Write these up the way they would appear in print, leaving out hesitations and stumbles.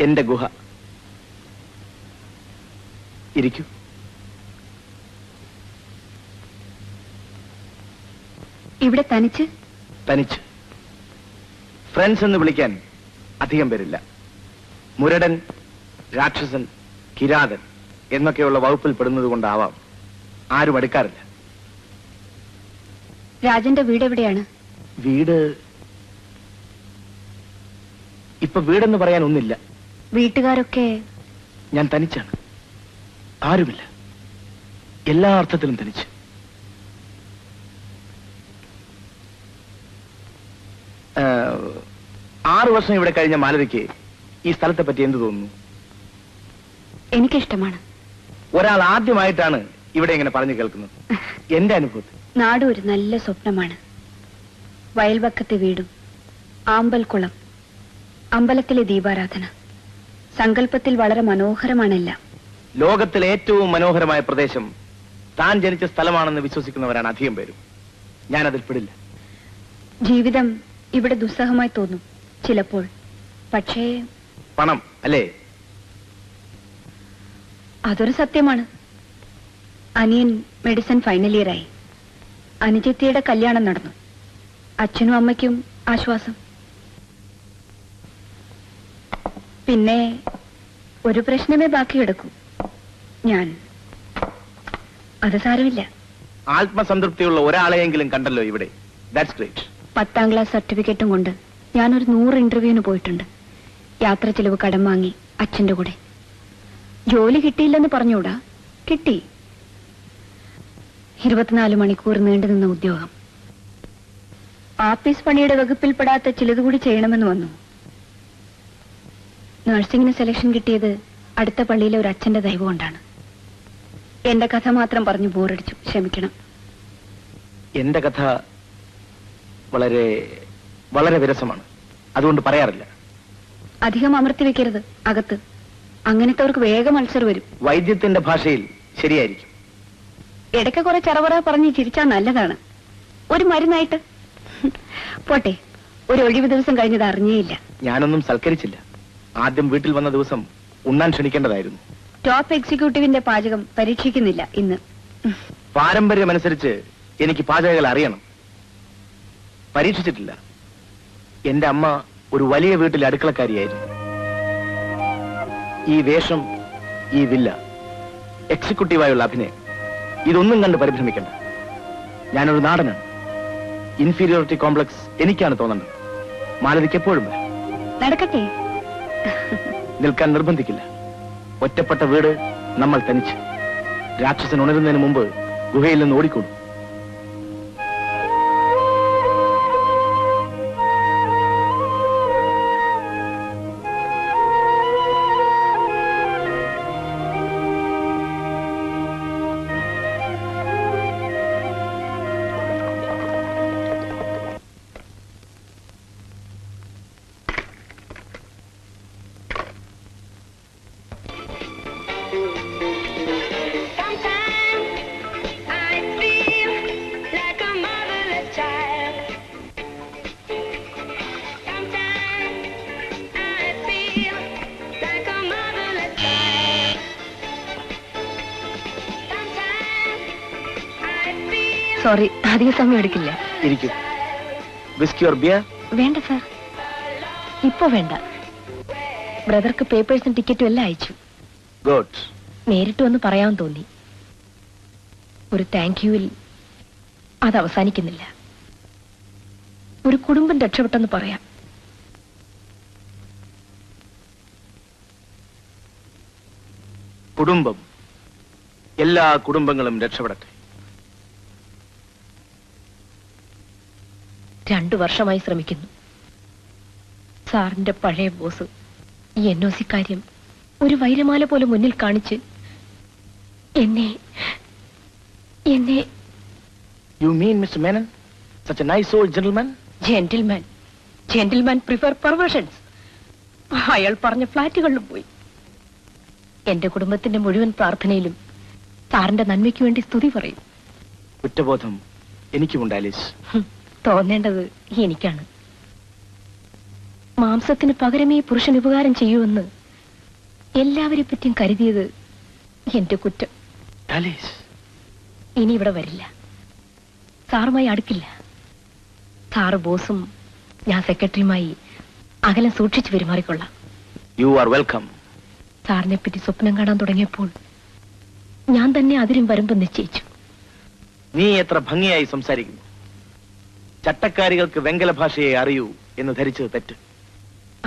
എന്റെ ഗുഹ. ഇരിക്കൂ. ഇവിടെ തനിച്ച്? തനിച്ച്. ഫ്രണ്ട്സ് എന്ന് വിളിക്കാൻ അധികം പേരില്ല. മുരടൻ, രാക്ഷസൻ, കിരാതൻ എന്നൊക്കെയുള്ള വകുപ്പിൽ പെടുന്നത് കൊണ്ടാവാം ആരും അടുക്കാറില്ല. രാജന്റെ വീട് എവിടെയാണ്? വീട് ഇപ്പൊ വീടെന്ന് പറയാൻ ഒന്നില്ല. വീട്ടുകാരൊക്കെ? ഞാൻ തനിച്ചാണ്. ആരുമില്ല. എല്ലാ അർത്ഥത്തിലും തനിച്ച്. 6 വർഷം ഇവിടെ കഴിഞ്ഞ മാലതിക്ക് ഈ സ്ഥലത്തെ പറ്റി എന്ത് തോന്നുന്നു? എനിക്കിഷ്ടമാണ്. ഒരാൾ ആദ്യമായിട്ടാണ് ഇവിടെ ഇങ്ങനെ പറഞ്ഞു കേൾക്കുന്നത്. എന്റെ അനുഭവത്തിൽ നാട് ഒരു നല്ല സ്വപ്നമാണ്. വയൽവക്കത്തെ വീടും, ആമ്പൽക്കുളം, അമ്പലത്തിലെ ദീപാരാധന. സങ്കല്പത്തിൽ വളരെ മനോഹരമാണെല്ലാം. ലോകത്തിലെ ഏറ്റവും മനോഹരമായ പ്രദേശം താൻ ജനിച്ച സ്ഥലമാണെന്ന് വിശ്വസിക്കുന്നവരാണ് അധികം പേരും. ഞാനതിൽ പെടില്ല. ജീവിതം ഇവിടെ ദുസ്സഹമായി തോന്നും ചിലപ്പോൾ. പക്ഷേ പണം അല്ലേ? അതൊരു സത്യമാണ്. അനിയൻ മെഡിസിൻ ഫൈനൽ ഇയറായി. അനുജത്തിയുടെ കല്യാണം നടന്നു. അച്ഛനും അമ്മയ്ക്കും ആശ്വാസം. പിന്നെ ഒരു പ്രശ്നമേ ബാക്കി കിടക്കൂ, ഞാൻ. അത് സാരമില്ല. ആത്മസംതൃപ്തിയുള്ള ഒരാളെയെങ്കിലും കണ്ടല്ലോ ഇവിടെ. That's great. 10ാം ക്ലാസ് സർട്ടിഫിക്കറ്റും കൊണ്ട് ഞാനൊരു 100 ഇന്റർവ്യൂവിന് പോയിട്ടുണ്ട്. യാത്ര ചെലവ് കടം വാങ്ങി അച്ഛന്റെ കൂടെ. ജോലി കിട്ടിയില്ലെന്ന് പറഞ്ഞൂടാ, കിട്ടി. 24 മണിക്കൂർ നീണ്ടുനിന്ന ഉദ്യോഗം. ആഫീസ് പണിയുടെ വകുപ്പിൽപ്പെടാത്ത ചിലതുകൂടി ചെയ്യണമെന്ന് വന്നു. നഴ്സിംഗിന് സെലക്ഷൻ കിട്ടിയത് അടുത്ത പള്ളിയിലെ ഒരു അച്ഛന്റെ ദൈവം കൊണ്ടാണ്. എന്റെ കഥ മാത്രം പറഞ്ഞു ബോറടിച്ചു, ക്ഷമിക്കണം. എന്റെ കഥ വളരെ വളരെ വിരസമാണ്. അതുകൊണ്ട് പറയാറില്ല. അധികം അമർത്തി വെക്കരുത് അകത്ത്. അങ്ങനത്തെവർക്ക് വേഗം അൾസർ വരും. വൈദ്യത്തിന്റെ ഭാഷയിൽ ശരിയായിരിക്കും. ഇടയ്ക്ക് കുറെ ചറവറ പറഞ്ഞ് ചിരിച്ചാൽ നല്ലതാണ്. ഒരു മരുന്നായിട്ട്. പോട്ടെ, ഒരു ഒഴിവ് ദിവസം കഴിഞ്ഞത് അറിഞ്ഞേയില്ല. ഞാനൊന്നും സൽക്കരിച്ചില്ല. ആദ്യം വീട്ടിൽ വന്ന ദിവസം ഉണ്ണാൻ ക്ഷണിക്കേണ്ടതായിരുന്നു. ടോപ്പ് എക്സിക്യൂട്ടീവിന്റെ പാചകം പരീക്ഷിക്കുന്നില്ല ഇന്ന്. പാരമ്പര്യമനുസരിച്ച് എനിക്ക് പാചകങ്ങൾ അറിയണം. പരീക്ഷിച്ചിട്ടില്ല. എന്റെ അമ്മ ഒരു വലിയ വീട്ടിലെ അടുക്കളക്കാരിയായിരുന്നു. ഈ വേഷം, ഈ വില്ല, എക്സിക്യൂട്ടീവായുള്ള അഭിനയം, ഇതൊന്നും കണ്ട് പരിഭ്രമിക്കണ്ട. ഞാനൊരു നാടനാണ്. ഇൻഫീരിയോറിറ്റി കോംപ്ലക്സ് എനിക്കാണ് തോന്നേണ്ടത്. മാലതിക്ക് എപ്പോഴും വരാം. നടക്കട്ടെ. നിൽക്കാൻ നിർബന്ധിക്കില്ല. ഒറ്റപ്പെട്ട വീട്, നമ്മൾ തനിച്ച്. രാക്ഷസൻ ഉണരുന്നതിന് മുമ്പ് ഗുഹയിൽ നിന്ന് ഓടിക്കൂടും. സോറി, അധിക സമയം എടുക്കില്ല. ഇരിക്കും. Whisky or beer? വേണ്ട സാർ, ഇപ്പൊ വേണ്ട. ബ്രദർക്ക് പേപ്പേഴ്സും ടിക്കറ്റും എല്ലാം അയച്ചു. ഗുഡ്. നേരിട്ട് വന്ന് പറയാൻ തോന്നി. ഒരു താങ്ക് യുവിൽ അത് അവസാനിക്കുന്നില്ല. ഒരു കുടുംബം രക്ഷപ്പെട്ടെന്ന് പറയാം. കുടുംബം, എല്ലാ കുടുംബങ്ങളും രക്ഷപ്പെടട്ടെ. 2 വർഷമായി ശ്രമിക്കുന്നു. സാറിന്റെ പഴയ ബോസ് ഈ NOC കാര്യം ഒരു വൈരമാല പോലെ മുന്നിൽ കാണിച്ച് എന്നെ You mean Mr. Menon? Such a nice old gentleman? Gentleman prefer perversions. അയാൾ പറഞ്ഞ ഫ്ലാറ്റുകളിലും പോയി. എന്റെ കുടുംബത്തിന്റെ മുഴുവൻ പ്രാർത്ഥനയിലും സാറിന്റെ നന്മയ്ക്ക് വേണ്ടി സ്തുതി പറയും. കുറ്റബോധം എനിക്കുമുണ്ട് ആലീസ്. തോന്നേണ്ടത് എനിക്കാണ്. മാംസത്തിന് പകരമേ പുരുഷൻ ഉപകാരം ചെയ്യൂവെന്ന് എല്ലാവരെ പറ്റിയും കരുതിയത് എന്റെ കുറ്റം. ആലീസ്, ഇനി ഇവിടെ വരില്ല, സാറുമായി അടുക്കില്ല. സാറ് ബോസും ഞാൻ സെക്രട്ടറിയുമായി അകലം സൂക്ഷിച്ചു പെരുമാറിക്കൊള്ളാം. You are welcome. സാറിനെ പറ്റി സ്വപ്നം കാണാൻ തുടങ്ങിയപ്പോൾ ഞാൻ തന്നെ അതിരും വരുമ്പം നിശ്ചയിച്ചു. നീ എത്ര ഭംഗിയായി സംസാരിക്കുന്നു. ചട്ടക്കാരികൾക്ക് വെങ്കല ഭാഷയെ അറിയൂ എന്ന് ധരിച്ചത് തെറ്റ്.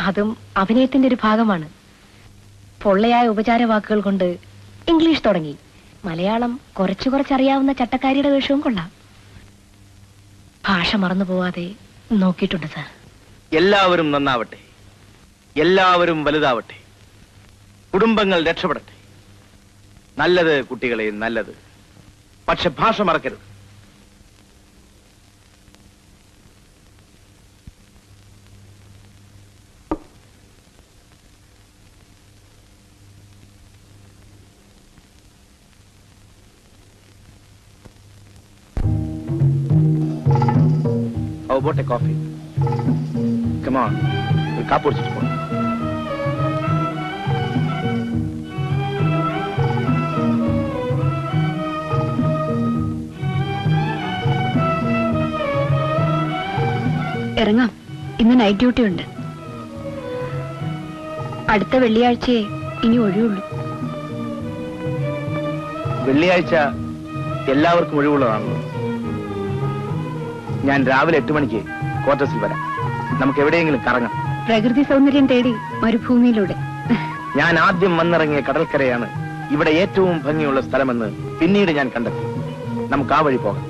അതും അഭിനയത്തിന്റെ ഒരു ഭാഗമാണ്. പൊള്ളയായ ഉപചാര വാക്കുകൾ കൊണ്ട് ഇംഗ്ലീഷ് തുടങ്ങി. മലയാളം കുറച്ചറിയാവുന്ന ചട്ടക്കാരിയുടെ വേഷവും കൊള്ളാം. ഭാഷ മറന്നു പോവാതെ നോക്കിയിട്ടുണ്ട് സാർ. എല്ലാവരും നന്നാവട്ടെ, എല്ലാവരും വലുതാവട്ടെ, കുടുംബങ്ങൾ രക്ഷപ്പെടട്ടെ. നല്ലത് കുട്ടികളെ, നല്ലത്. പക്ഷെ ഭാഷ മറക്കരുത്. How about a coffee? Come on, ഒരു കാപ്പ് കുടിച്ചിട്ട് പോണം. ഇറങ്ങാം, ഇന്ന് നൈറ്റ് ഡ്യൂട്ടി ഉണ്ട്. അടുത്ത വെള്ളിയാഴ്ചയെ ഇനി ഒഴിവുള്ളൂ. വെള്ളിയാഴ്ച എല്ലാവർക്കും ഒഴിവുള്ളതാണല്ലോ. ഞാൻ രാവിലെ 8 മണിക്ക് ക്വാർട്ടേഴ്സിൽ വരാം. നമുക്ക് എവിടെയെങ്കിലും കറങ്ങാം. പ്രകൃതി സൗന്ദര്യം തേടി മരുഭൂമിയിലൂടെ. ഞാൻ ആദ്യം വന്നിറങ്ങിയ കടൽക്കരയാണ് ഇവിടെ ഏറ്റവും ഭംഗിയുള്ള സ്ഥലമെന്ന് പിന്നീട് ഞാൻ കണ്ടെത്തി. നമുക്ക് ആ വഴി പോകാം.